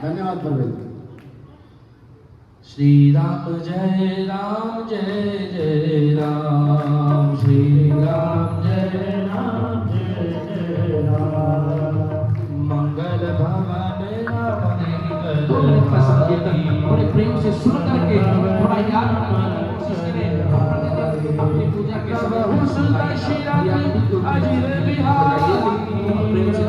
धन्यवाद प्रवेश। श्री राम जय राम जय जय राम, श्री राम जय राम जय जय राम, मंगल भवन बड़े प्रेम से सुन करके थोड़ा याद करने की कोशिश करें। अपनी पूजा के समय अजीर बिहारी प्रेम से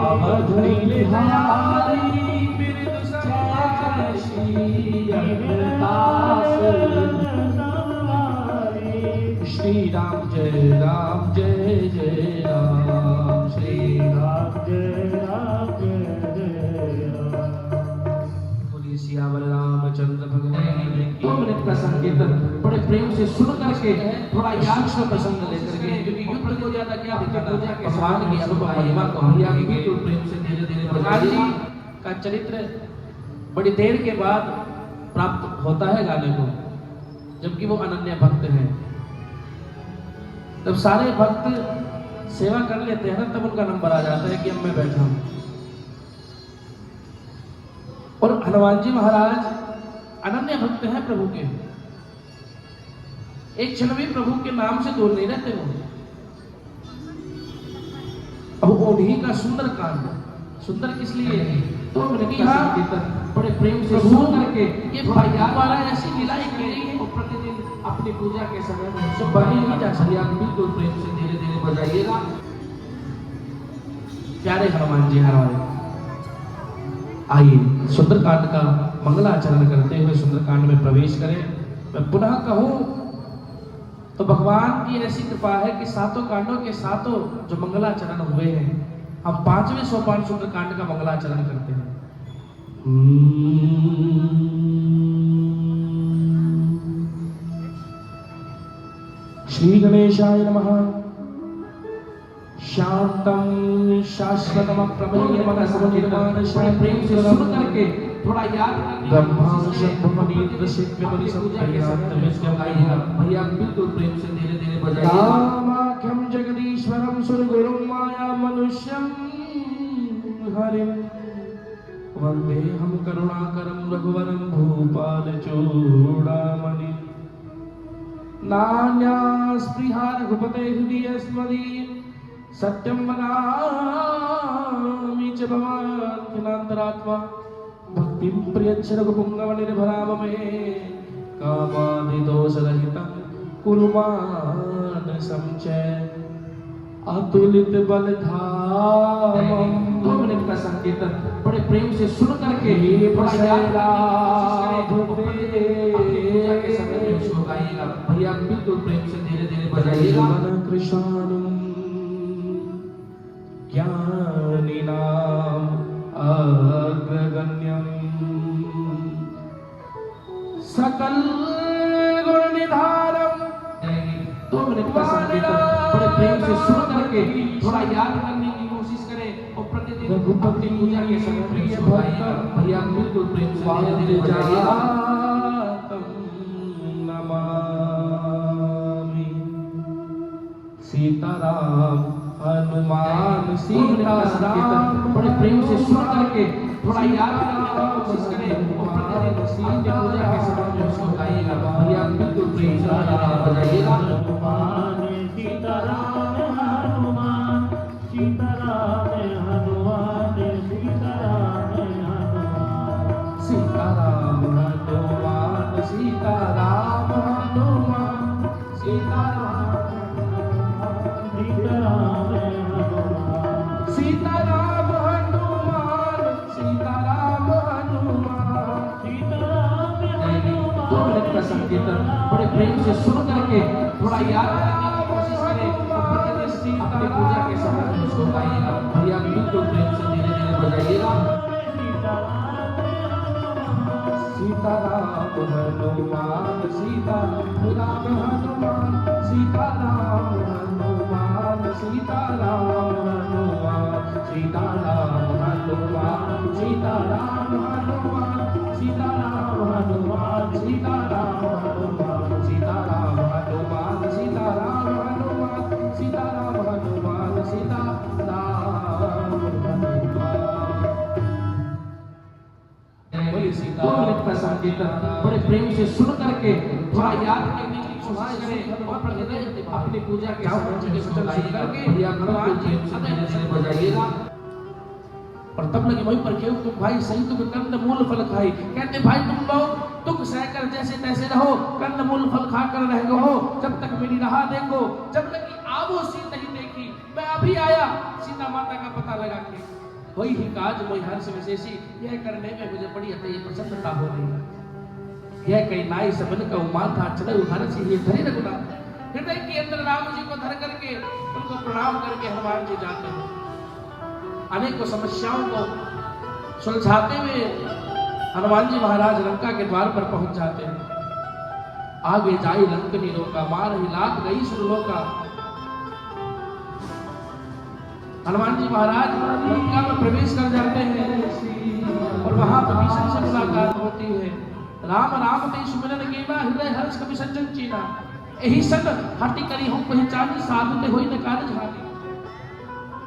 अवधि बिहारी श्री राम जय राम जय जय राम, श्री राम जय राम जय जय राम। बोलिए सियावर रामचंद्र भगवान की। 2 मिनट का संकीर्तन बड़े प्रेम से सुन करके थोड़ा याद से प्रसंग लेकर के, क्योंकि युद्ध को ज्यादा क्या दिक्कत पूजा के भगवान की अनुभव महिमा को हम आगे बिल्कुल प्रेम से धीरे धीरे भगवान जी का चरित्र बड़ी देर के बाद प्राप्त होता है गाने को, जबकि वो अनन्य भक्त हैं। जब सारे भक्त सेवा कर लेते हैं ना, तब उनका नंबर आ जाता है कि अब मैं बैठा हूं। और हनुमान जी महाराज अनन्य भक्त हैं प्रभु के, एक क्षण भी प्रभु के नाम से दूर नहीं रहते वो। अब उन्हीं का सुंदर कांड, सुंदर किस लिए है तो बड़े प्रेम से सुन करके ये भैया वाला ऐसी लीलाएं की रही है। प्रतिदिन अपनी पूजा के समय में सब बनी ही जा सकती, आप बिल्कुल प्रेम से धीरे धीरे बजाइएगा। प्यारे हनुमान जी हमारे, आइए सुंदरकांड का मंगलाचरण करते हुए सुंदरकांड में प्रवेश करें। मैं पुनः कहूं तो भगवान की ऐसी कृपा है कि सातों कांडों के सातों जो मंगलाचरण हुए हैं, हम 5वें सोपान सुंदरकांड का मंगलाचरण करते हैं। श्री गणेशाय नमः। शांतम शाश्वतम प्रमेय मनसो निर्माण श्री प्रेम से सुन करके थोड़ा याद ब्रह्मा शंभुमनीन्द्र शिवमणि भैया बिल्कुल प्रेम से धीरे धीरे बजाइए। रामाख्यम जगदीश्वरम सुरगुरुम माया मनुष्यम हरिम वंदे हम करुणाकरम रघुवरम भूपाल चूड़ामणि। नान्या स्पृहा रघुपते हृदय स्मरि सत्यं वदामि च भवान्यनान्तरात्मा भक्तिं प्रियच्छ रघुपुंगव निर्भराम मे कामादिदोषरहितं कुरु मानसं च अतुलित बलधामं। 2 मिनट का संकीर्तन बड़े प्रेम से सुन करके थोड़ा याद के समय में उसको गाइएगा। भैया बिल्कुल प्रेम से धीरे धीरे बजाइएगा। कृष्ण ज्ञानिनाम अग्रगण्यम सकल गुण निधारम। 2 मिनट का संकीर्तन बड़े प्रेम से सुन करके थोड़ा याद करने की कोशिश करें और प्रतिदिन अपनी पूजा के समय में इसको गाइएगा। भैया बिल्कुल प्रेम से धीरे धीरे बजाइएगा। सीताराम हनुमान सीताराम बड़े प्रेम से सुन करके थोड़ा याद करने की कोशिश करें और प्रतिदिन अपनी पूजा के समय में उसको गाइएगा। भैया बिल्कुल प्रेम से बजाइएगा। हनुमान सीताराम हनुमान सीताराम हनुमान सीताराम हनुमान सीताराम हनुमान सीताराम हनुमान सीताराम सीताराम हनुमान सीताराम हनुमान सीताराम हनुमान। 2 मिनट का संकीर्तन बड़े प्रेम से सुन करके थोड़ा याद करने की कोशिश करें और प्रतिदिन अपनी पूजा के समय में उसको गाइएगा। भैया बिल्कुल प्रेम से धीरे धीरे बजाइएगा। सीताराम हनुमान सीताराम हनुमान सीताराम हनुमान सीताराम हनुमान सीताराम हनुमान सीताराम हनुमान सीताराम हनुमान सीताराम हनुमान सीताराम हनुमान सीताराम हनुमान सीताराम हनुमान सीताराम संकीर्तन बड़े प्रेम से सुन करके थोड़ा याद करने की कोशिश करें और प्रतिदिन अपनी पूजा के समय के वचन करके भगवान जी सदैव से बजाइएगा। और तब लगे वहीं पर केहू तुम भाई सही तुम कंद मूल फल खाई, कहते भाई तुम लोग दुख सहकर जैसे तैसे रहो, कंद मूल फल खाकर रह गो, जब तक मेरी राह देखो, जब तक कि आवो सी नहीं देखी, मैं अभी आया सीता माता का पता लगा के, वही ही काज मोहि हर्ष विशेषी, यह करने में मुझे बड़ी अति प्रसन्नता हो रही है। यह कई नाई सबन का उमान था, चले उधार से ये धरी रघुनाथ, हृदय के अंदर राम जी को धर करके उनको प्रणाम करके हनुमान जी जाते हैं। अनेकों समस्याओं को सुलझाते हुए हनुमान जी महाराज लंका के द्वार पर पहुंच जाते हैं। आगे जाई लंकनी रोका, मार ही लाख गई सुरलोका। हनुमान जी महाराज लंका में प्रवेश कर जाते हैं और वहां विभीषण से मुलाकात होती है। राम राम ते सुमिरन कीना, हृदय हर्ष कपि सज्जन चीना, एही सन हटि करी हूं पहचानी, साधु ते होई न कारज हानि।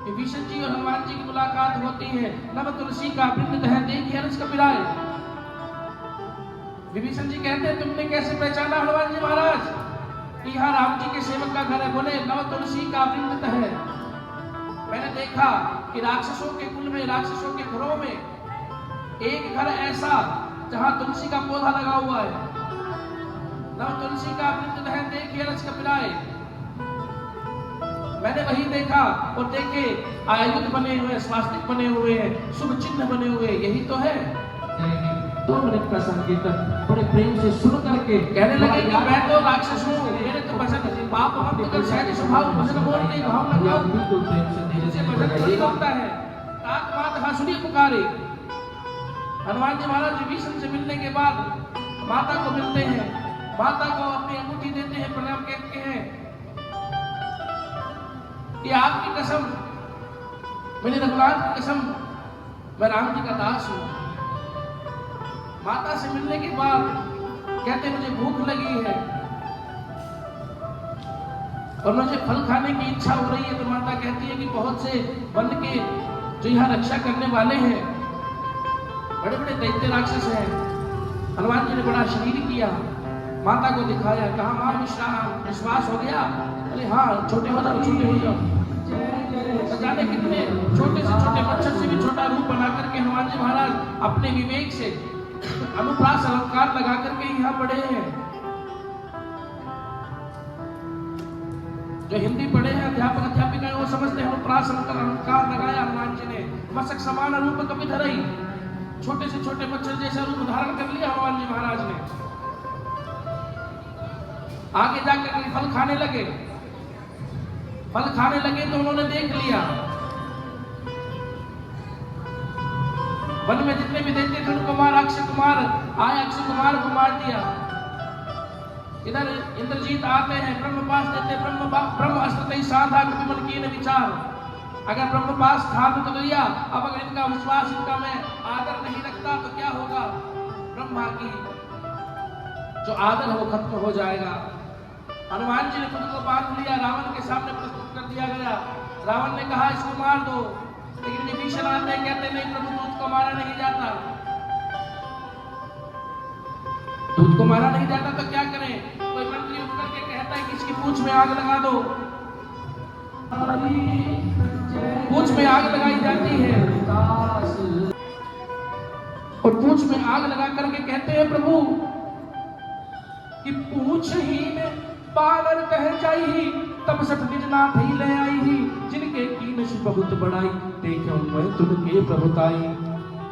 विभीषण जी और हनुमान जी की मुलाकात होती है। नव तुलसी का वृंद है, देखिए हर्ष कपिराए। विभीषण जी कहते हैं तुमने कैसे पहचाना हनुमान जी महाराज कि यहाँ राम जी के सेवक का घर है? बोले नव तुलसी का वृंद है। मैंने देखा कि राक्षसों के कुल में, राक्षसों के घरों में एक घर ऐसा जहाँ तुलसी का पौधा लगा हुआ है। नव तुलसी का वृंद है, देखिए हर्ष कपिराए। मैंने वही देखा और देखे आयुध बने हुए, स्वास्तिक बने हुए हैं, शुभ चिन्ह बने हुए, यही तो है। 2 मिनट का संकीर्तन बड़े प्रेम से सुन करके कहने लगे कि मैं तो राक्षस हूँ, मेरे तो भजन पाप हम कर सहज स्वभाव भजन बोल नहीं भाव न गाओ, बिल्कुल प्रेम से धीरे से भजन थोड़ी होता है। ताक मात हासुरी पुकारे। हनुमान जी महाराज विभीषण से मिलने के बाद माता को मिलते हैं, माता को अपनी अंगूठी देते हैं, प्रणाम कहते हैं कि आपकी कसम, मेरे रघुनाथ की कसम, मैं राम जी का दास हूं। माता से मिलने के बाद कहते मुझे भूख लगी है और मुझे फल खाने की इच्छा हो रही है। तो माता कहती है कि बहुत से वन के जो यहाँ रक्षा करने वाले हैं, बड़े बड़े दैत्य राक्षस हैं। हनुमान जी ने बड़ा शरीर किया, माता को दिखाया, कहा मां विश्वास हो गया? अरे हाँ, छोटे हो जाओ, छोटे हो जाओ। जाने कितने छोटे से छोटे मच्छर से भी छोटा रूप बना करके हनुमान जी महाराज अपने विवेक से अनुप्रास अलंकार लगा करके यहाँ पढ़े हैं। जो हिंदी पढ़े हैं अध्यापक अध्यापिका वो समझते हैं अनुप्रास अलंकार लगाया हनुमान जी ने। मशक समान रूप कभी धरई, छोटे से छोटे मच्छर जैसा रूप धारण कर लिया हनुमान जी महाराज ने। आगे जाकर फल खाने लगे, फल खाने लगे तो उन्होंने देख लिया वन में जितने भी दैत्य थे उनको मार, अक्षय कुमार आए, अक्षय कुमार को मार दिया। इधर इंद्रजीत आते हैं, ब्रह्मपास देते, ब्रह्म अस्त्र साधा कभी मन किए न विचार। अगर ब्रह्मपास था तो लिया, अब अगर इनका विश्वास, इनका मैं आदर नहीं रखता तो क्या होगा? ब्रह्मा की जो आदर है वो खत्म हो जाएगा। हनुमान जी ने खुद को बांध लिया, रावण के सामने प्रस्तुत कर दिया गया। रावण ने कहा इसको मार दो, लेकिन विभीषण आते हैं, कहते नहीं प्रभु दूध को मारा नहीं जाता, दूध को मारा नहीं जाता तो क्या करें? कोई मंत्री उठ करके कहता है कि इसकी पूंछ में आग लगा दो, पूंछ में आग लगाई जाती है और पूंछ में आग लगा करके कहते हैं प्रभु कि पूंछहीन बानर कह जाई, तब सठ निज नाथ ही ले आई ही, जिनके कीनस बहुत बड़ाई, देखो मैं तुमके प्रभुताई।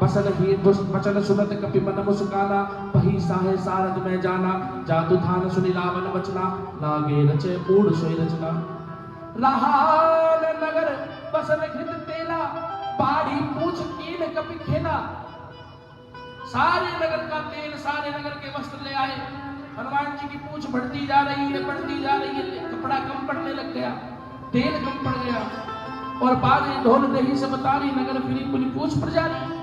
बसन ही वचन सुनत कपि मन मुस्काना, वही साहे सारद में जाना, जादू थान सुनि रावण बचना, लागे रचे मूड सोई रचना। रहाल नगर बसन घृत तेला, बाढ़ी पूछ कीन कपि खेला। सारे नगर का तेल, सारे नगर के वस्त्र ले आए। हनुमान जी की पूंछ बढ़ती जा रही है, बढ़ती जा रही है, कपड़ा कम पड़ने लग गया, तेल कम पड़ गया और बाजे ढोल दही से बतारी, नगर फिरी पुली पूंछ पर जा रही।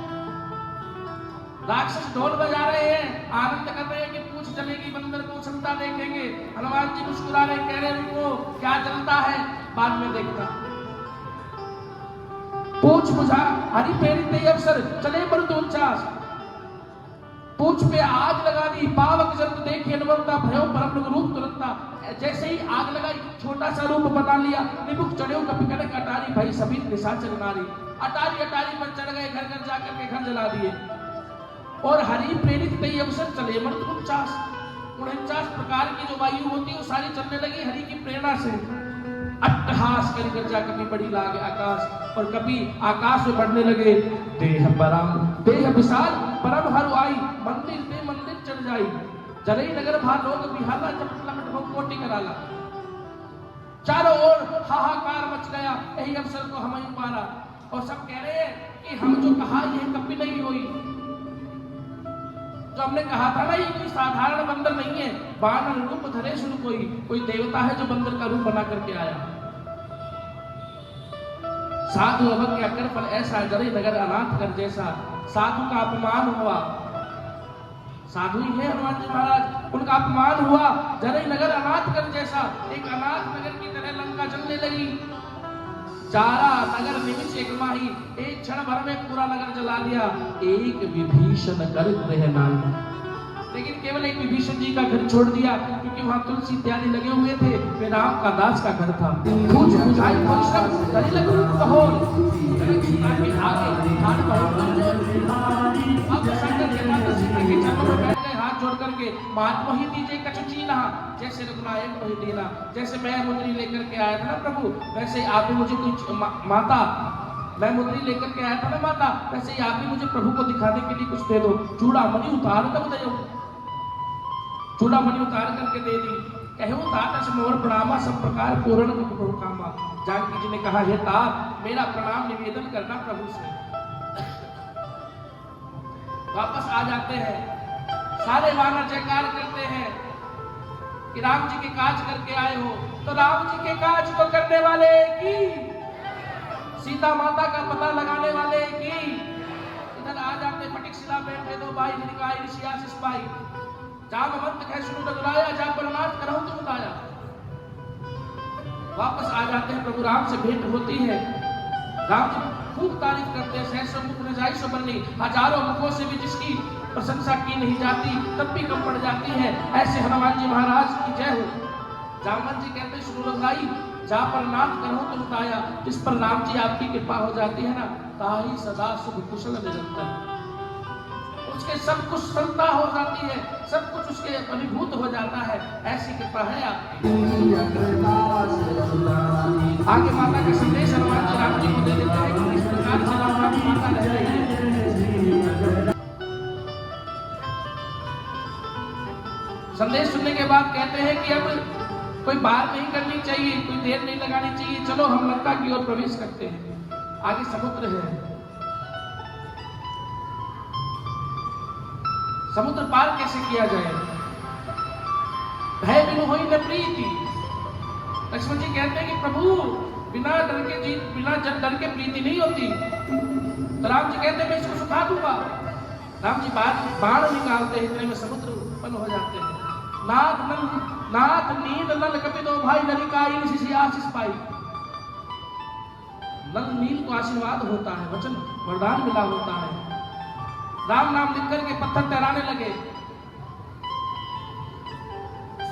राक्षस ढोल बजा रहे हैं, आनंद कर रहे हैं कि पूंछ चलेगी, बंदर को उछलता देखेंगे। हनुमान जी मुस्कुरा रहे, कह रहे उनको क्या चलता है बाद में देखना। पूंछ बुझा हरि प्रेरित अवसर चले पर तो 49 पूंछ मुझ पे आग लगा दी, पावक जंत देखे नवलता भयो परम रूप तुरंता। जैसे ही आग लगाई, छोटा सा रूप बना लिया, निमुख चढ़ो कपि कनक अटारी, भाई सभी निशाचर नारी। अटारी अटारी पर चढ़ गए, घर घर जाकर के घर जला दिए। और हरि प्रेरित कई अवसर चले मर्द 49 प्रकार की जो वायु होती है वो सारी चलने लगी हरि की प्रेरणा से। अट्टहास करी गर्जा, कभी बड़ी लागे आकाश, और कभी आकाश में बढ़ने लगे। देह परम देह विशाल परम हरु आई, मंदिर ते मंदिर चढ़ जाई। जरई नगर भा लोग बिहाला, चपट लपट हो कोटि कराला। चारों ओर हाहाकार मच गया, यही अवसर को हम पारा। और सब कह रहे हैं कि हम जो कहा यह कभी नहीं हुई। जो हमने कहा था ना, ये कोई साधारण बंदर नहीं है, बानर रूप धरे सुन कोई देवता है जो बंदर का रूप बना करके आया। साधु अवज्ञा कर फल ऐसा, जरे नगर अनाथ कर जैसा। साधु का अपमान हुआ, साधु ही है हनुमान जी महाराज, उनका अपमान हुआ। जरे नगर अनाथ कर जैसा, एक अनाथ नगर की तरह लंका जलने लगी। चारा नगर निमिष एक माही, एक क्षण भर में पूरा नगर जला दिया। एक विभीषण कर गृह नाही, लेकिन केवल एक विभीषण जी का घर छोड़ दिया, क्योंकि वहां तुलसी इत्यादि लगे हुए थे। वे राम का दास का घर था। कुछ बुझाई परिश्रम करी लगो कहोर, आगे हाथ अब संगत के माता सीता के चरणों में बैठ गए, हाथ जोड़ करके। महात्मा ही दीजिए कछु चीना, जैसे रघुनायक को ही देना। जैसे मैं मुद्री लेकर के आया था ना प्रभु, वैसे आप भी मुझे कुछ माता, मैं मुद्री लेकर के आया था ना माता, वैसे ही आप भी मुझे प्रभु को दिखाने के लिए कुछ दे दो। चूड़ामणि उतार कर दे, चूड़ामणि उतार करके दे दी। कहो तात से मोर प्रणामा, सब प्रकार पूर्ण प्रभु कामा। जानकी जी ने कहा, हे तात मेरा प्रणाम निवेदन करना प्रभु से। वापस आ जाते हैं, सारे वानर जयकार करते हैं कि राम जी के काज करके आए हो। तो राम जी के काज को करने वाले की, सीता माता का पता लगाने वाले की। इधर आ जाते, फटिक शिला बैठे दो भाई, निकाय ऋषि आशीष पाई। जामवंत कह सुनो रघुराया, जा परनाथ करहु तुम दाया। वापस आ जाते हैं, प्रभु राम से भेंट होती है। राम जी खूब तारीफ करते हैं, सहस्र मुख न जाई सो बरनी, हजारों मुखों से भी जिसकी प्रशंसा की नहीं जाती तब भी कम पड़ जाती है। ऐसे हनुमान जी महाराज की जय हो। जामवंत जी कहते सुनो रघुराई, जा परनाथ करहु तुम दाया। जिस पर राम जी आपकी कृपा हो जाती है ना, ताहि सदा शुभ कुशल निरंतर, उसके सब कुछ संता हो जाती है, सब कुछ उसके अभिभूत हो जाता है। ऐसी कृपा है आपकी। आगे माता का संदेश हनुमान जी राम जी को दे देते हैं कि इस प्रकार से राम की माता रह रही है। संदेश सुनने के बाद कहते हैं कि अब कोई बात नहीं करनी चाहिए, कोई देर नहीं लगानी चाहिए, चलो हम लंका की ओर प्रवेश करते हैं। आगे समुद्र है, समुद्र पार कैसे किया जाए? भय बिनु होई न प्रीति। लक्ष्मण जी कहते हैं कि प्रभु बिना डर के प्रीति नहीं होती। तो राम जी कहते हैं मैं इसको सुखा दूंगा। राम जी बाण निकालते हैं, इतने में समुद्र उत्पन्न हो जाते हैं। नाथ नील नल कपि दो भाई, नलिकाई ऋषि आशीष पाई। नल नील को आशीर्वाद होता है, वचन वरदान मिला होता है। राम नाम लिख करके पत्थर तैराने लगे।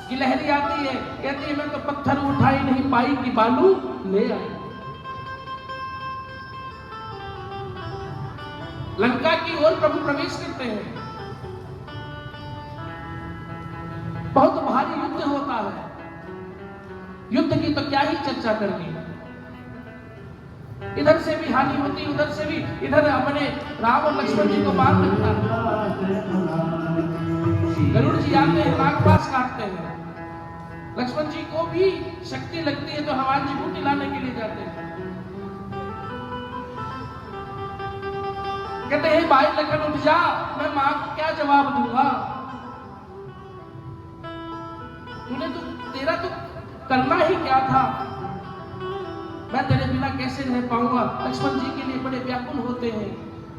गिलहरी आती है, कहती है मैं तो पत्थर उठाई नहीं पाई कि बालू ले आई। लंका की ओर प्रभु प्रवेश करते हैं। बहुत भारी युद्ध होता है, युद्ध की तो क्या ही चर्चा करनी। इधर से भी हानि होती, उधर से भी। इधर अपने राम और लक्ष्मण जी को मार लगता है। गरुड़ जी आते हैं, नागपाश काटते हैं। लक्ष्मण जी को भी शक्ति लगती है तो हनुमान जी बूटी लाने के लिए जाते हैं। कहते हैं भाई लखन उठ जा, मैं मां को क्या जवाब दूंगा? तूने तो तेरा तो करना ही क्या था, मैं तेरे बिना कैसे रह पाऊंगा? लक्ष्मण जी के लिए बड़े व्याकुल होते हैं।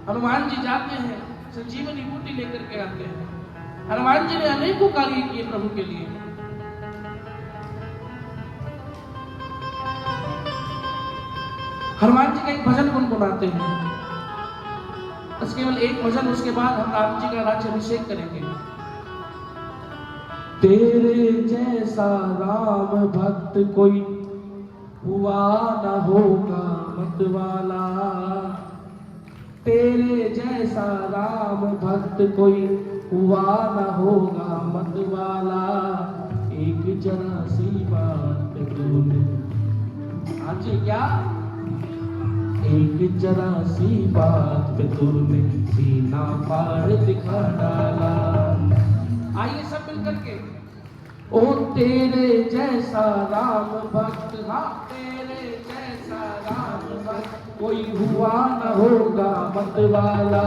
हनुमान जी जाते हैं, संजीवनी बूटी लेकर के आते हैं। हनुमान जी ने अनेकों कार्य किए प्रभु के लिए। हनुमान जी का एक भजन गुनगुनाते हैं। बस केवल एक भजन, उसके बाद हम राम जी का राज्याभिषेक करेंगे। तेरे जैसा राम भक्त कोई हुआ न होगा मतवाला, तेरे जैसा राम भक्त कोई हुआ न होगा मतवाला। एक जरा सी बात तूने, हाँ जी, क्या? एक जरा सी बात पे तूने सीना फाड़ दिखा डाला। आइए सब मिलकर के। ओ तेरे जैसा राम भक्त, हाँ तेरे जैसा राम भक्त कोई हुआ न होगा मतवाला।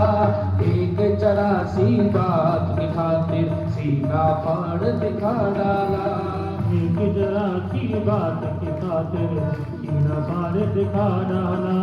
एक जरा सी बात की खातिर सीना फाड़ दिखा डाला। एक जरा की बात की खातिर सीना फाड़ दिखा डाला।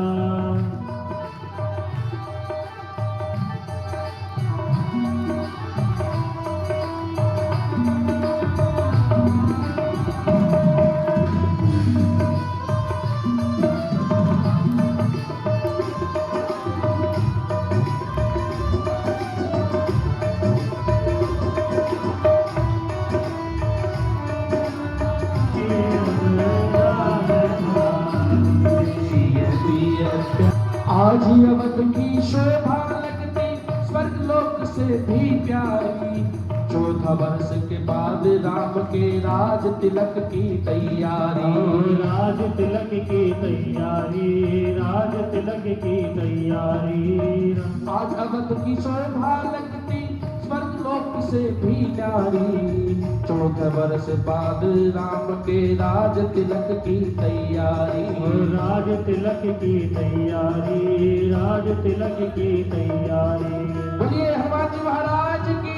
आज अवध की शोभा लगती स्वर्ग लोक से भी प्यारी। 14 वर्ष के बाद राम के राज तिलक की तैयारी। राज तिलक की तैयारी, राज तिलक की तैयारी। आज अवध की शोभा लगती स्वर्ग लोक से भी प्यारी। 14 वर्ष बाद राम के राज तिलक की तैयारी। राज तिलक की तैयारी, राज तिलक की तैयारी। बोलिए हनुमान जी महाराज की।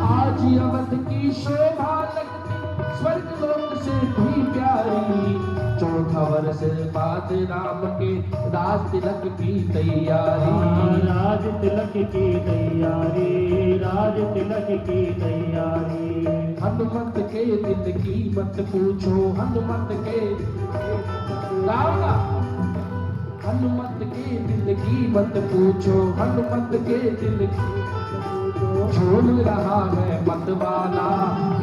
आज अवध की शोभा लगती स्वर्ग लोक से भी प्यारी। 14 वर्ष बाद राम के राज तिलक की तैयारी। राज तिलक की तैयारी, राज तिलक की तैयारी। हनुमत के दिल की मत पूछो, हनुमत के गाओगा। हनुमत के दिल की मत पूछो, हनुमत के दिल की झूल रहा है मतवाला।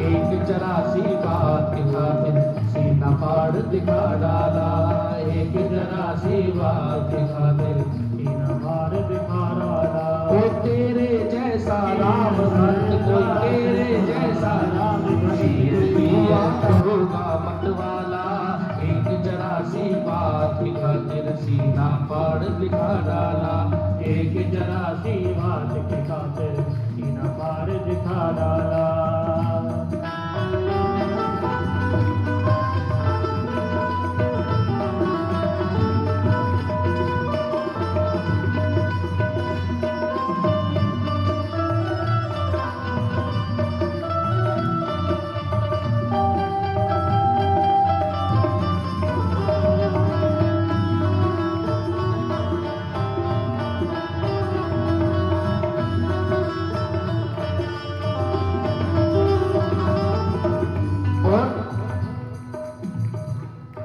एक जरा सी बात की खातिर सीना फाड़ दिखा डाला। एक जरा सी बात की खातिर सीना फाड़ दिखा डाला। ओ तेरे जैसा राम भक्त कोई, तेरे जैसा राम होगा मतवाला। एक जरा सी बात की खातिर सीना फाड़ दिखा डाला। एक जरा सी बात की खातिर सीना फाड़ दिखा डाला।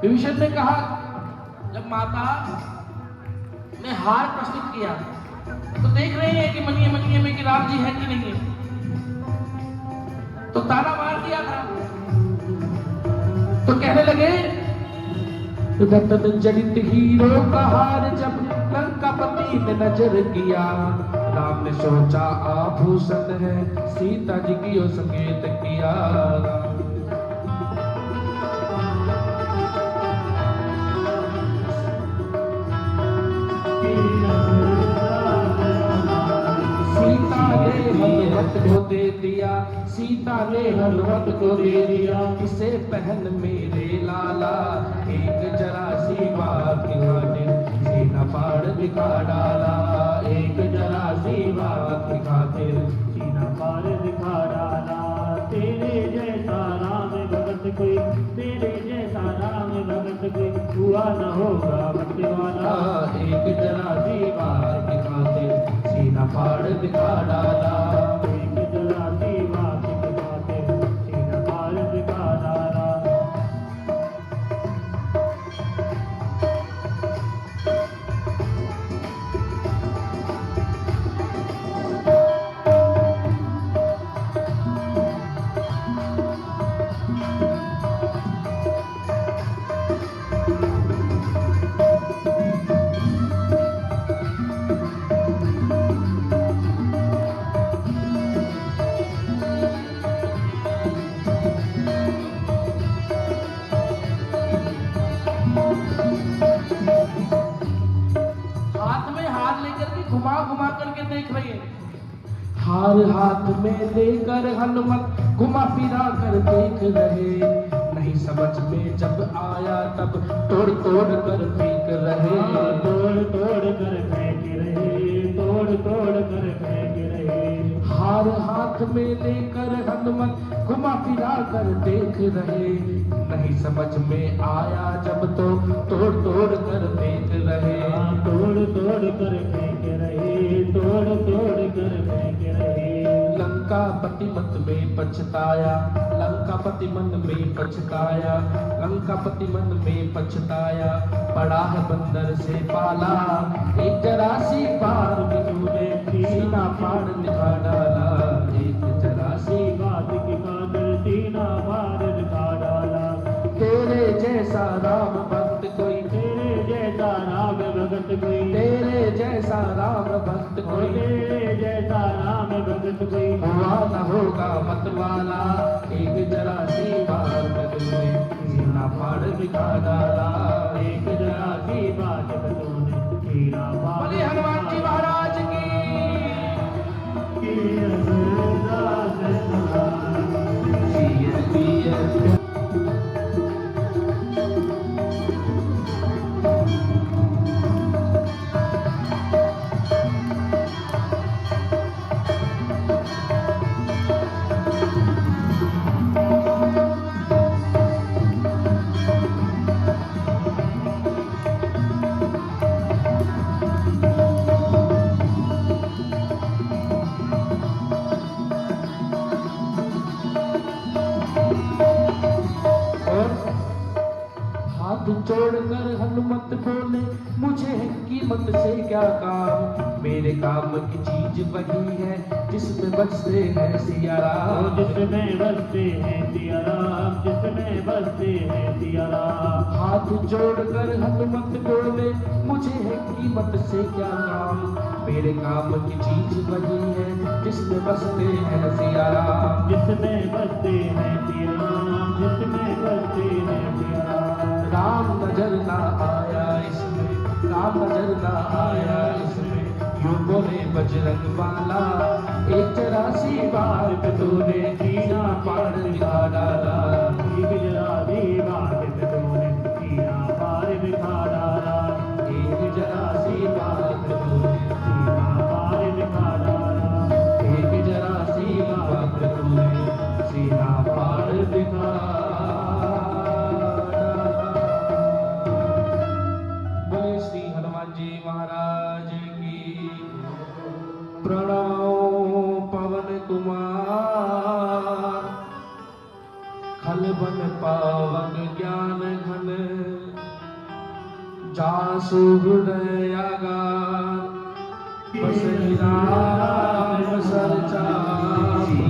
विभीषण ने कहा, जब माता ने हार प्रस्तुत किया तो देख रहे हैं कि मनिए में कि राम जी है कि नहीं है, तो ताला मार दिया था। तो कहने लगे, रतन जनित हीरो का हार जब लंकापति ने नजर किया। राम ने सोचा आभूषण है, सीता जी की ओर संकेत किया। सीता ने हनुमत को दे दिया, सीता ने हनुमत को दे दिया। इसे पहन मेरे लाला। एक जरा सी बात की खातिर सीना फाड़ दिखा डाला। एक जरा सी बात की खातिर सीना फाड़ दिखा डाला। तेरे जैसा राम भगत कोई, तेरे जैसा राम भगत कोई हुआ न होगा मतवाला। एक जरा सी बात की खातिर सीना फाड़ दिखा डाला। एक जरा सी बात हार हाथ में लेकर हनुमत घुमा फिरा कर देख रहे, नहीं समझ में जब आया तब तोड़ तोड़ कर फेंक रहे। तोड़ तोड़ कर फेंक रहे, तोड़ तोड़ कर फेंक रहे। हार हाथ में लेकर हनुमत घुमा फिरा कर देख रहे, नहीं समझ में आया जब तो तोड़ तोड़ कर फेंक रहे। तोड़ तोड़ कर फेंक रहे, तोड़ तोड़ कर फेंक रहे। लंकापति मत में पछताया, लंकापति मन में पछताया, लंकापति मन में पछताया, पड़ा है बंदर से पाला, एक जरा सी बार में तूने सीना फाड़ दिखा डाला, एक जरा सी बात की खातिर सीना फाड़ दिखा डाला। तेरे जैसा राम भक्त कोई, तेरे जैसा राम भगत कोई, तेरे जैसा राम भक्त कोई, तेरे जैसा राम भगत कोई हुआ न होगा मतवाला, एक जरा सी बार में तूने सीना फाड़ दिखा डाला, एक जरा सी बात तूने सीना फाड़। बोले हनुमान जी महाराज की। जोड़कर हनुमत बोले मुझे कीमत से क्या काम, मेरे काम की चीज वही है जिसमें बसते हैं सिया राम, जिसमें बसते हैं सिया राम, जिसमें बसते हैं सिया राम। हाथ जोड़कर हनुमत बोले मुझे है कीमत से क्या काम, मेरे काम की चीज वही है जिसमें बसते हैं सिया राम, जिसमें बसते हैं सिया राम, जिसमें बसते हैं सिया राम। राम नजर ना आया इसमें, राम नजर ना आया इसमें, यूं बोले बजरंग वाला, एक जरा सी बार पे तूने सीना फाड़ दिखा डाला, एक जरा सी बार पे तूने सीना फाड़ दिखा डाला, एक जरा सी बार पे तूने सीना फाड़ दिखा डाला, एक जरा सी बार पे तूने सीना फाड़ दिखा डाला। बोले श्री हनुमान जी महाराज की। प्रणव पवन कुमार, खलबन पावन ज्ञान घन, जासु हृदय आगार, बसहि राम सर चारि।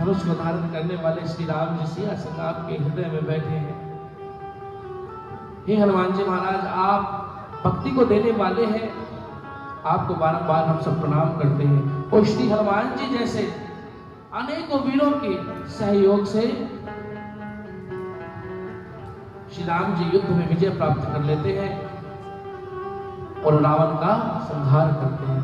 धनुष को धारण करने वाले श्री राम जी सिंहासन आपके हृदय में बैठे हैं। हे हनुमान जी महाराज, आप भक्ति को देने वाले हैं, आपको बारंबार हम सब प्रणाम करते हैं। और श्री हनुमान जी जैसे अनेकों वीरों के सहयोग से श्री राम जी युद्ध में विजय प्राप्त कर लेते हैं और रावण का संहार करते हैं।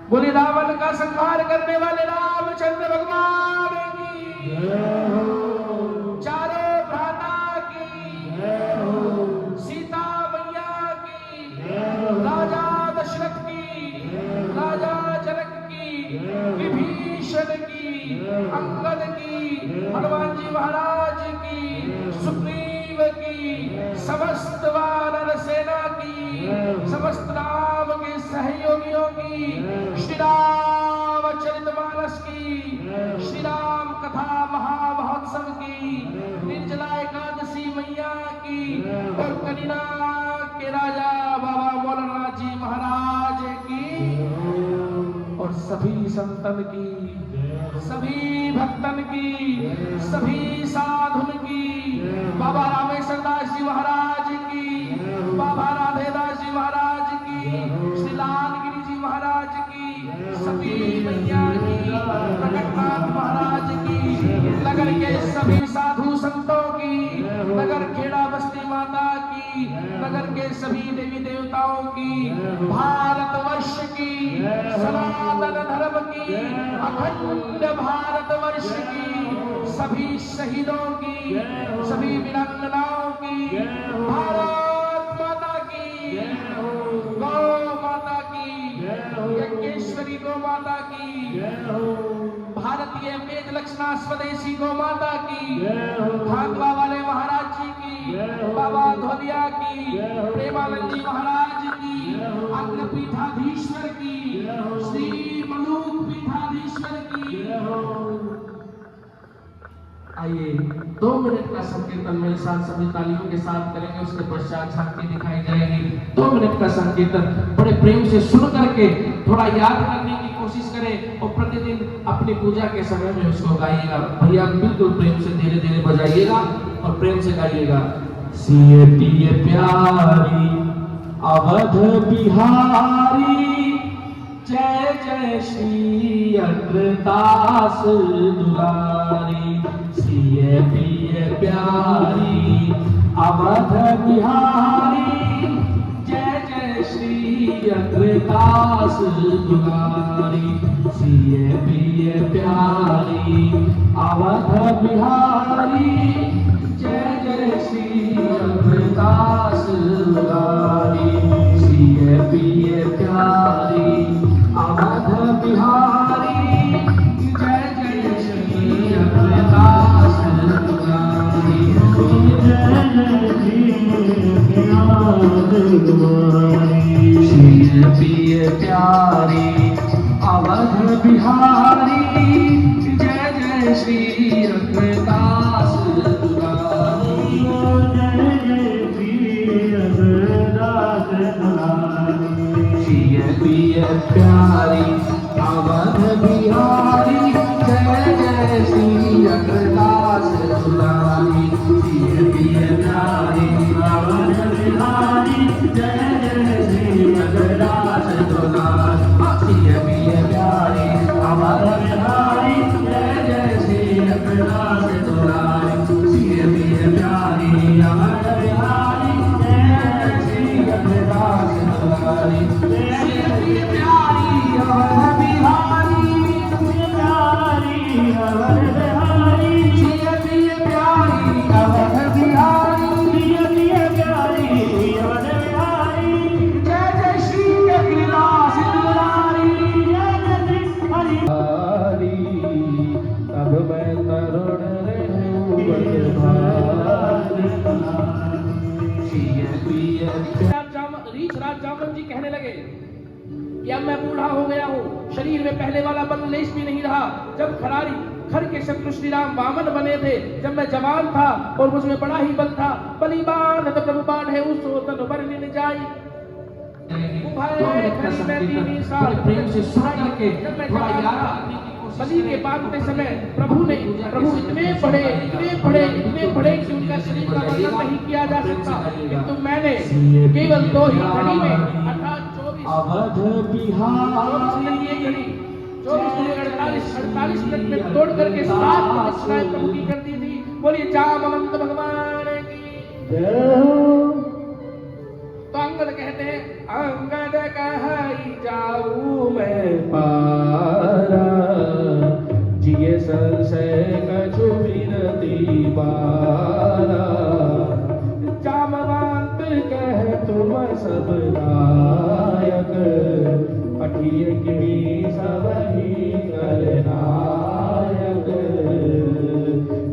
बोले रावण का संहार करने वाले रामचंद्र भगवान की जय हो, चारों भ्राता की, जय हो, सीता मैया की, जय हो, राजा दशरथ की, राजा जनक की, विभीषण की, अंगद की, हनुमान जी महाराज की, सुग्रीव की, समस्त वानर सेना की, समस्त राम के सहयोगियों की, श्री राम चरितमानस की, श्री राम कथा महामहोत्सव की, निर्जला एकादशी मैया की, और कनिना के राजा बाबा मौलाना जी महाराज की, और सभी संतन की, सभी भक्तन की, सभी साधुन की, बाबा रामेश्वर दास जी महाराज की, बाबा राधेदास जी महाराज की, श्री लालगिरी जी महाराज की, सभी मैया की, प्रकटनाथ महाराज की, नगर के सभी साधु संतों की, नगर खेड़ा बस्ती माता की, नगर के सभी देवी देवताओं की, भारतवर्ष की, सनातन धर्म की, अखंड भारतवर्ष की, सभी शहीदों की, सभी वीरांगनाओं की, भारत माता की, गौ माता की, यज्ञेश्वरी गौ माता की, भारतीय वेद लक्षणा स्वदेशी गौ माता की, भागवा वाले महाराज जी की, बाबा धोलिया की, प्रेमानंद जी महाराज की, अग्रपीठाधीश्वर की, श्री मलूक पीठाधीश्वर की। आइए 2 मिनट का संकीर्तन मेरे साथ सभी तालियों के साथ करेंगे, उसके पश्चात झांकी दिखाई जाएगी। 2 मिनट का संकीर्तन बड़े प्रेम से सुन करके थोड़ा याद करने की कोशिश करें और प्रतिदिन अपनी पूजा के समय में उसको गाइएगा। भैया बिल्कुल प्रेम से धीरे धीरे बजाइएगा और प्रेम से गाइएगा। सिए पिए प्यारी अवध बिहारी, जय जय श्री अग्रदास दुलारी। सिए पिए प्यारी अवध बिहारी, जय जय श्री अग्रदास दुलारी। सिए पिए प्यारी अवध बिहारी, जय जय श्री अग्रदास दुलारी। सिए पिए प्यारी अवध बिहारी, जय जय श्री अग्रदास दुलारी। सिए पिए प्यारी अवध बिहारी, जय जय श्री अग्रदास दुलारी। सिए पिए प्यारी अवध बिहारी, जय जय श्री अग्रदास दुलारी। सिए पिए प्यारी अवध बिहारी, जय जय श्री अग्रदास दुलारी। सिए पिए प्यारी अवध बिहारी, जय जय श्री अग्रदास दुलारी। सिए पिए प्यारी अवध बिहारी, जय जय श्री अग्रदास दुलारी। सिए पिए प्यारी अवध बिहारी, सिए पिए प्यारी अवध बिहारी, जय जय श्री अग्रदास दुलारी। अब मैं तरुण रीछराज जामन जी कहने लगे कि अब मैं बूढ़ा हो गया हूँ, शरीर में पहले वाला बल लेश भी नहीं रहा। जब खर के शत्रु श्री राम वामन बने थे, जब मैं जवान था और मुझमें बड़ा ही बल था, बलि बाण तब प्रभु बाण है उस तन बरनी जाई। प्रेम से सुन करके थोड़ा याद बलि के बांधते समय प्रभु इतने बड़े कि उनका शरीर का वर्णन नहीं किया जा सकता, किंतु मैंने केवल 2 ही घड़ी में अर्थात 24 अवध बिहारी, 48 मिनट में तोड़ करके 7 रचनाएं प्रभु की कर दी थी। बोलिए जामवंत भगवान की। तो अंगद कहते हैं, अंगद कहाई जाऊं मैं पारा, जिये संशय कछु विरति बारा। जामवंत कह तुम सब नायक, अठिय गिरी सब ही नायक।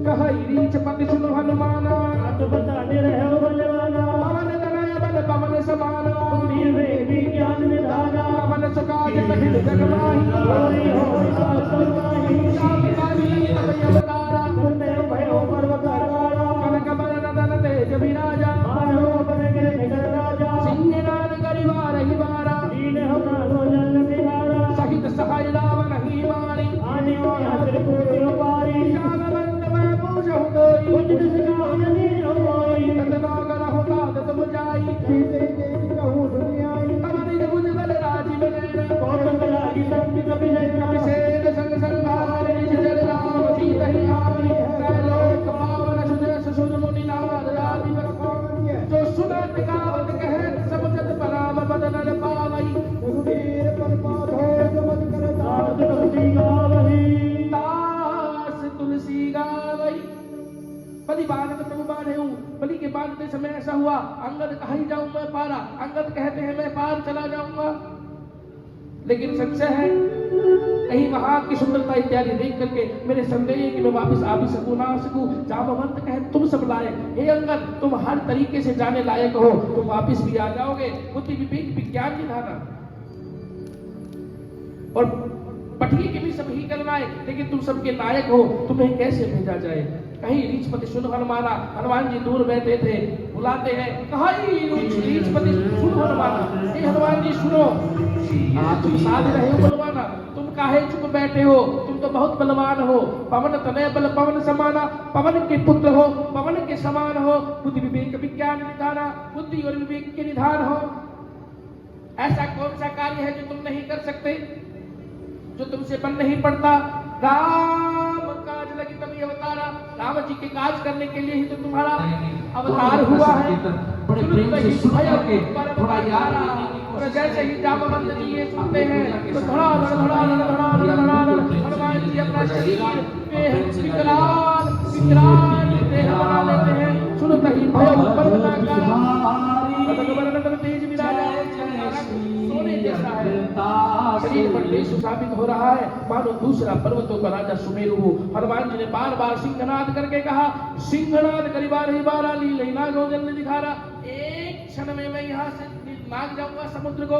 कहाई रीछ पति सुनो हनुमाना, तो बताते रहे हो बलवाना। पवन तनय बल पवन समाना, वीर वेदी ज्ञान निधाना। पवन सुकाज कठिन जग माही, होरी होरी सासुर माही। श्याम काज ललित भय अवतारा, गुरुदेव भयो पर्वतारा। कनक बरन तन तेज विराजा, मानव बन के निकल राजा। सिंहनाद गरिमा रही बारा, दीन हो नानो जल किनारा। सहित सहाय रावण ही मारी। आने वाला त्रिपुर पारी। श्याम बंद मैं पूछहु तोई, उचित सिखाओ यदि न होई। तदनागर होता तुम जाई। कहूँ दुनियाई। तब निज भुज बल राजीव नैन, कौतुक लागी शक्ति कपि नैना। अभिषेक संग संहार निज जल राम सीतहि आवी। त्रैलोक पावन सुजस सुर मुनि नारद आदि बरसावत। जो सुनत गावत कह बांधते समय ऐसा हुआ, अंगद कहीं जाऊं मैं पारा, अंगद कहते हैं मैं पार चला जाऊंगा। लेकिन संशय है कहीं वहां की सुंदरता इत्यादि देख करके मेरे संदेह है कि मैं वापस आ भी सकूं ना आ सकूं। जामवंत कहे तुम सब लायक, हे अंगद तुम हर तरीके से जाने लायक हो, तुम वापस भी आ जाओगे। बुद्धि विवेक विज्ञान निधाना और पठिए के भी सब ही करना है, लेकिन तुम सबके नायक हो, तुम्हें कैसे भेजा जाए। कहीं रीछपति सुन हनुमाना, हनुमान जी दूर बैठे थे, बुलाते हैं कहीं रीछपति सुन हनुमाना, हे हनुमान जी सुनो, तुम साध रहे हो बलवाना, तुम काहे चुप बैठे हो, तुम तो बहुत बलवान हो। पवन तनय बल पवन समाना, पवन के पुत्र हो, पवन के समान हो, बुद्धि विवेक विज्ञान निधाना, बुद्धि और विवेक के निधान हो। ऐसा कौन सा कार्य है जो तुम नहीं कर सकते, जो तुमसे बन नहीं पड़ता। राम काज लगी तभी अवतारा, राम जी के काज करने के लिए ही तो तुम्हारा अवतार हुआ है। बड़े प्रेम से सुन करके थोड़ा याद और जैसे ही जामवंत जी ये सुनते हैं तो हनुमान जी अपना शरीर विकराल विकराल देह बना लेते हैं। सुनते ही भय उत्पन्न तेज विराजा सोने जैसा है, शरीर पर देश साबित हो रहा है मानो दूसरा पर्वतों का राजा सुमेरु हो। हनुमान जी ने बार बार सिंहनाद करके कहा, सिंहनाद करी बार ही बारा ली लेना गोजल ने दिखा रहा, एक क्षण में मैं यहाँ से नाग जाऊंगा समुद्र को।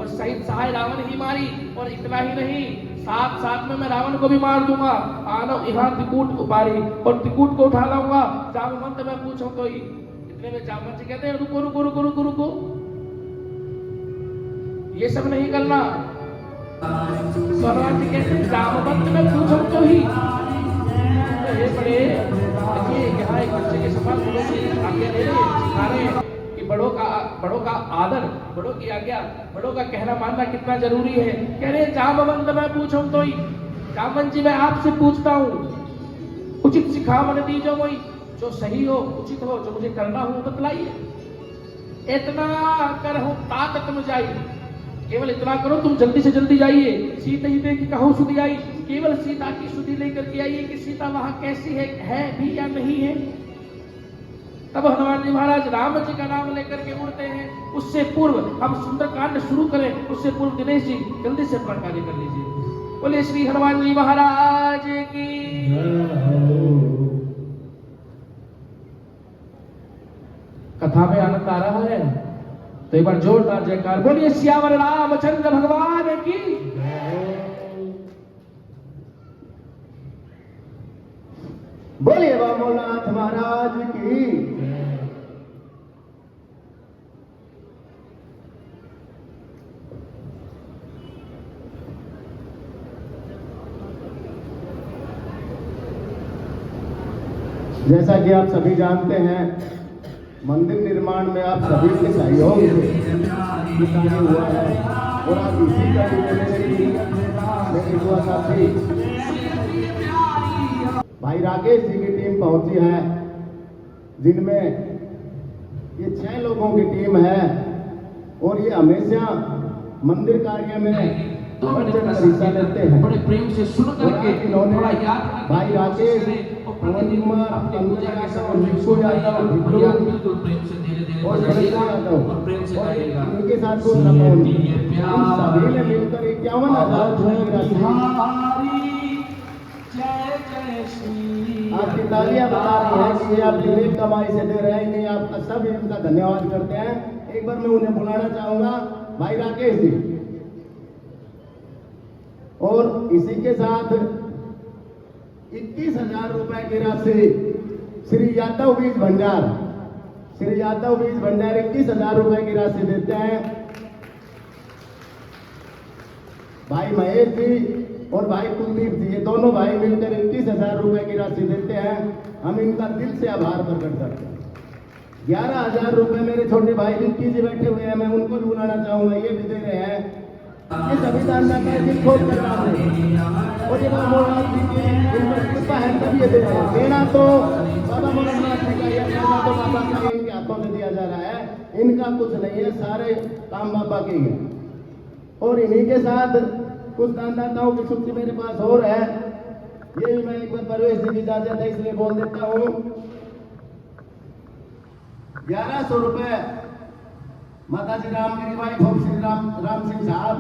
और सहित सहाय रावण ही मारी, और इतना ही नहीं साथ साथ में मैं रावण को भी मार दूंगा। आनो यहाँ त्रिकूट उपारी, और त्रिकूट को उठा लाऊंगा। जामवंत मैं पूछूं तो इतने में जामवंत जी कहते हैं रुको रुको रुको रुको रुको, ये सब नहीं करना। हनुमान जी कहते हैं जामवंत मैं पूछूं तो ही ये बड़े देखिए यहाँ एक बच्चे के समान आगे ले सिखा रहे हैं कि बड़ों का आदर, बड़ों की आज्ञा, बड़ों का कहना मानना कितना जरूरी है। कह रहे जामवंत मैं पूछूं तो ही, जामवंत जी मैं आपसे पूछता हूँ, उचित सिखावन दीजो वही, जो सही हो उचित हो जो मुझे करना हो बतलाइए। इतना करहु तात तुम जाइए, केवल इतना करो तुम जल्दी से जल्दी जाइए। सीता ही देखी कहो सुधी आई, केवल सीता की सुधी लेकर के आइए कि सीता वहां कैसी है भी या नहीं है। तब हनुमान जी महाराज राम जी का नाम लेकर के उड़ते हैं। उससे पूर्व हम सुंदरकांड शुरू करें, उससे पूर्व दिनेश जी जल्दी से अपना कार्य कर लीजिए। बोले श्री हनुमान जी महाराज की। कथा में आनंद आ रहा है तो एक बार जोरदार जयकार बोलिए सियावर रामचंद्र भगवान की। बोलिए वामोनाथ महाराज की। जैसा कि आप सभी जानते हैं मंदिर निर्माण में आप सभी के सहयोग से हुआ है, और आप इसी का मेरे युवा साथी भाई राकेश जी की टीम पहुंची है, जिनमें ये 6 लोगों की टीम है, और ये हमेशा मंदिर कार्य में हिस्सा लेते हैं। बड़े प्रेम से सुन करके इन्होंने थोड़ा याद भाई राकेश पवन कुमार बिल्कुल प्रेम से धीरे धीरे और और प्रेम से गाइएगा। इनके साथ को सभी ने मिलकर 51,000 आपकी तालियां बता रही हैं कि ये आप विवेक कमाई से दे रहे हैं, नहीं आपका सब इनका धन्यवाद करते हैं। एक बार मैं उन्हें बुलाना चाहूंगा भाई राकेश जी, और इसी के साथ 21,000 रुपए की राशि श्री यादव बीज भंडार, श्री यादव बीज भंडार 21,000 रुपए की राशि देते हैं। भाई महेश जी और भाई कुलदीप जी, ये दोनों भाई मिलकर 21,000 रुपए की राशि देते हैं। हम इनका दिल से आभार प्रकट करते हैं। 11,000 रुपए मेरे छोटे भाई विक्की जी बैठे हुए हैं, मैं उनको भी बुलाना चाहूंगा, ये भी दे रहे हैं। ये सभी दानदाता का दिल खोल कर रहा है, और ये बाबा मोहननाथ जी की इन पर कृपा है तब ये दे रहे हैं। देना तो बाबा मोहननाथ जी का, यह देना तो बाबा का इनके हाथों में दिया जा रहा है, इनका कुछ नहीं है, सारे काम बाबा के हैं। और इन्हीं के साथ कुछ दानदाताओं की सूची मेरे पास और है, ये भी मैं एक बार परवेश जी की इजाजत है इसलिए बोल देता हूँ। 1100 रुपए माता जी रामगिरी वाइफ ऑफ श्री राम सिंह साहब।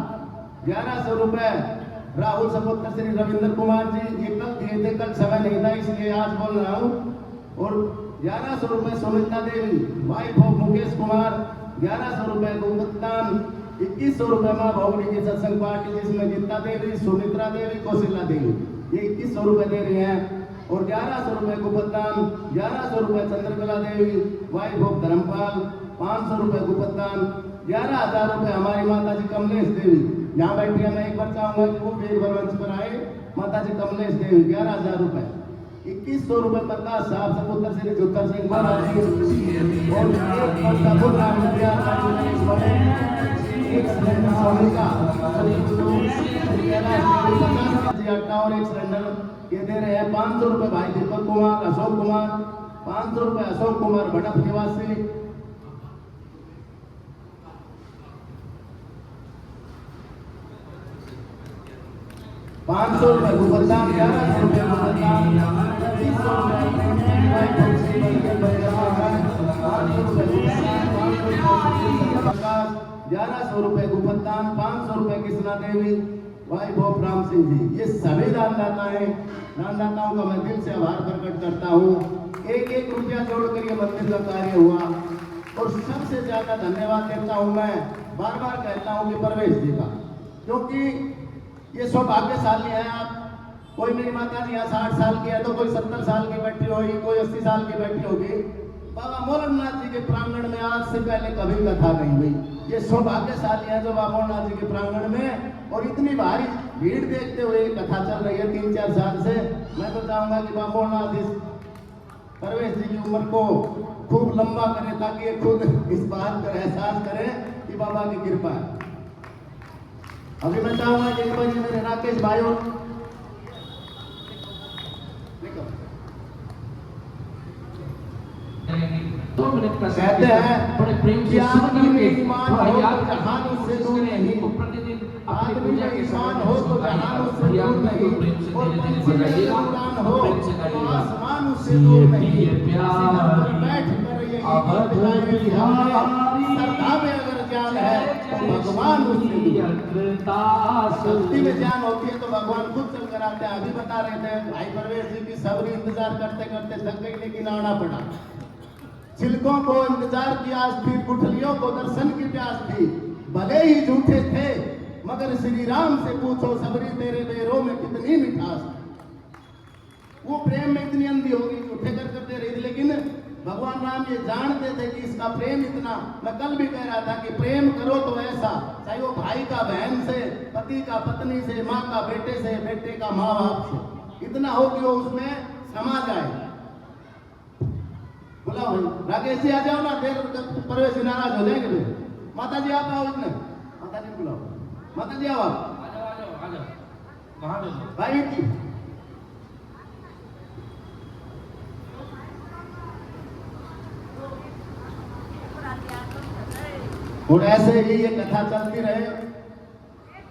1100 रुपए राहुल सपुत्र श्री रविंद्र कुमार जी, ये कल दिए थे, कल समय नहीं था इसलिए आज बोल रहा हूँ। और 1100 रुपए सुनीता देवी वाइफ ऑफ मुकेश कुमार। 1100 रुपए गोपतदान। 2100 रुपए माँ भौगड़ी की सत्संग पार्टी जिसमें गीता देवी, सुमित्रा देवी, कौशल्या देवी, ये 2100 रुपए दे रही हैं। और 1100 रुपए गोपतदान। 1100 रुपए चंद्रकला देवी वाइफ ऑफ धर्मपाल। 500 रुपए गोपतदान। 11,000 रुपए हमारी माता जी कमलेश देवी, यहाँ बैठी है, मैं एक बार चाहूंगा कि वो भी मंच पर आए। माता जी कमलेश देवी 11,000 रुपए। 2100 रुपए प्रकाश साहब सपुत्र श्री जुत्तर सिंह महाराज जी। और एक सिलेंडर सोनिका और एक सिलेंडर ये दे रहे हैं। 500 रुपए भाई दीपक कुमार, अशोक कुमार। 500 रुपए अशोक कुमार भटक निवासी। 500 रुपए गोपतदान। 1100 रुपए गोपतदान। 2500 1100 रुपए गोपतदान। 500 रुपए कृष्णा देवी वाइफ ऑफ राम सिंह जी। ये सभी दानदाता हैं। दानदाताओं का मैं दिल से आभार प्रकट करता हूँ। एक एक रुपया जोड़कर ये मंदिर का कार्य हुआ। और सबसे ज्यादा धन्यवाद देता हूँ मैं, बार बार कहता हूँ कि परवेश जी का, क्योंकि ये सौभाग्यशाली है आप। कोई मेरी माता जी यहाँ 60 साल की है तो कोई 70 साल की बैठी होगी, कोई 80 साल की बैठी होगी। बाबा मोरनाथ जी के प्रांगण में आज से पहले कभी कथा नहीं हुई। ये सौभाग्यशाली है जो बाबा मोरनाथ जी के प्रांगण में, और इतनी भारी भीड़ देखते हुए कथा चल रही है 3-4 साल से। मैं तो चाहूंगा कि बाबा मोरनाथ इस परवेश जी की उम्र को खूब लंबा करे, ताकि ये खुद इस बात का एहसास करें कि बाबा की कृपा है। अभी मैं चाहूंगा कि एक बार मेरे राकेश भाई और 2 मिनट का कहते हैं बड़े प्रेम से कि सुन आदमी में करके ईमान थोड़ा हो याद तो जहान उससे करके दूर नहीं। को प्रतिदिन अपनी आदमी पूजा में के ईमान समय हो तो जहान उससे दूर नहीं। प्रेम से और धीरे पंछी धीरे में बजाइएगा, उड़ान हो प्रेम से तो गाइएगा। आसमान उससे दूर नहीं। ये इसी प्यार पर बैठ कर ये गीत गाएंगे कि हमने श्रद्धा में अगर ज्ञान है तो भगवान उससे दूर। शक्ति में ज्ञान होती है तो भगवान खुद चल कर आते हैं। अभी बता रहे थे भाई परवेश जी की सबरी इंतजार करते करते थक गई, लेकिन आना पड़ा। छिलकों को इंतजार की आस थी, गुठलियों को दर्शन की प्यास थी। भले ही झूठे थे मगर श्री राम से पूछो सबरी तेरे बेरों में कितनी मिठास। वो प्रेम में इतनी अंधी होगी, झूठे कर करते रही, लेकिन भगवान राम ये जानते थे कि इसका प्रेम इतना। मैं कल भी कह रहा था कि प्रेम करो तो ऐसा, चाहे वो भाई का बहन से, पति का पत्नी से, माँ का बेटे से, बेटे का माँ बाप से, इतना हो कि वो उसमें समा जाए। बुलाओ भाई राकेश जी, आ जाओ ना, देर परवेश जी नाराज हो जाएंगे फिर। माता जी आप आओ, इतने माता जी बुलाओ। माता जी आओ, आ जाओ वहां दे दो भाई की और ऐसे ही ये कथा चलती रहे।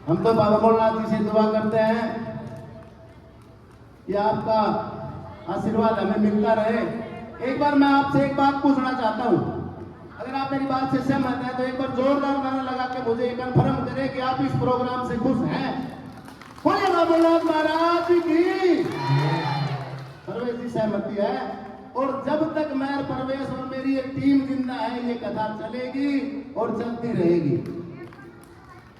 हम तो बाबा मोरनाथ जी से दुआ करते हैं कि आपका आशीर्वाद हमें मिलता रहे। एक बार मैं आपसे एक बात पूछना चाहता हूँ, अगर आप मेरी बात से सहमत हैं तो एक बार जोरदार गाना लगा के मुझे कंफर्म करें कि आप इस प्रोग्राम से खुश हैं। बोलिए बाबा मोरनाथ महाराज की। परवेश जी सहमति है, और जब तक मैं परवेश और मेरी एक टीम जिंदा है ये कथा चलेगी और चलती रहेगी।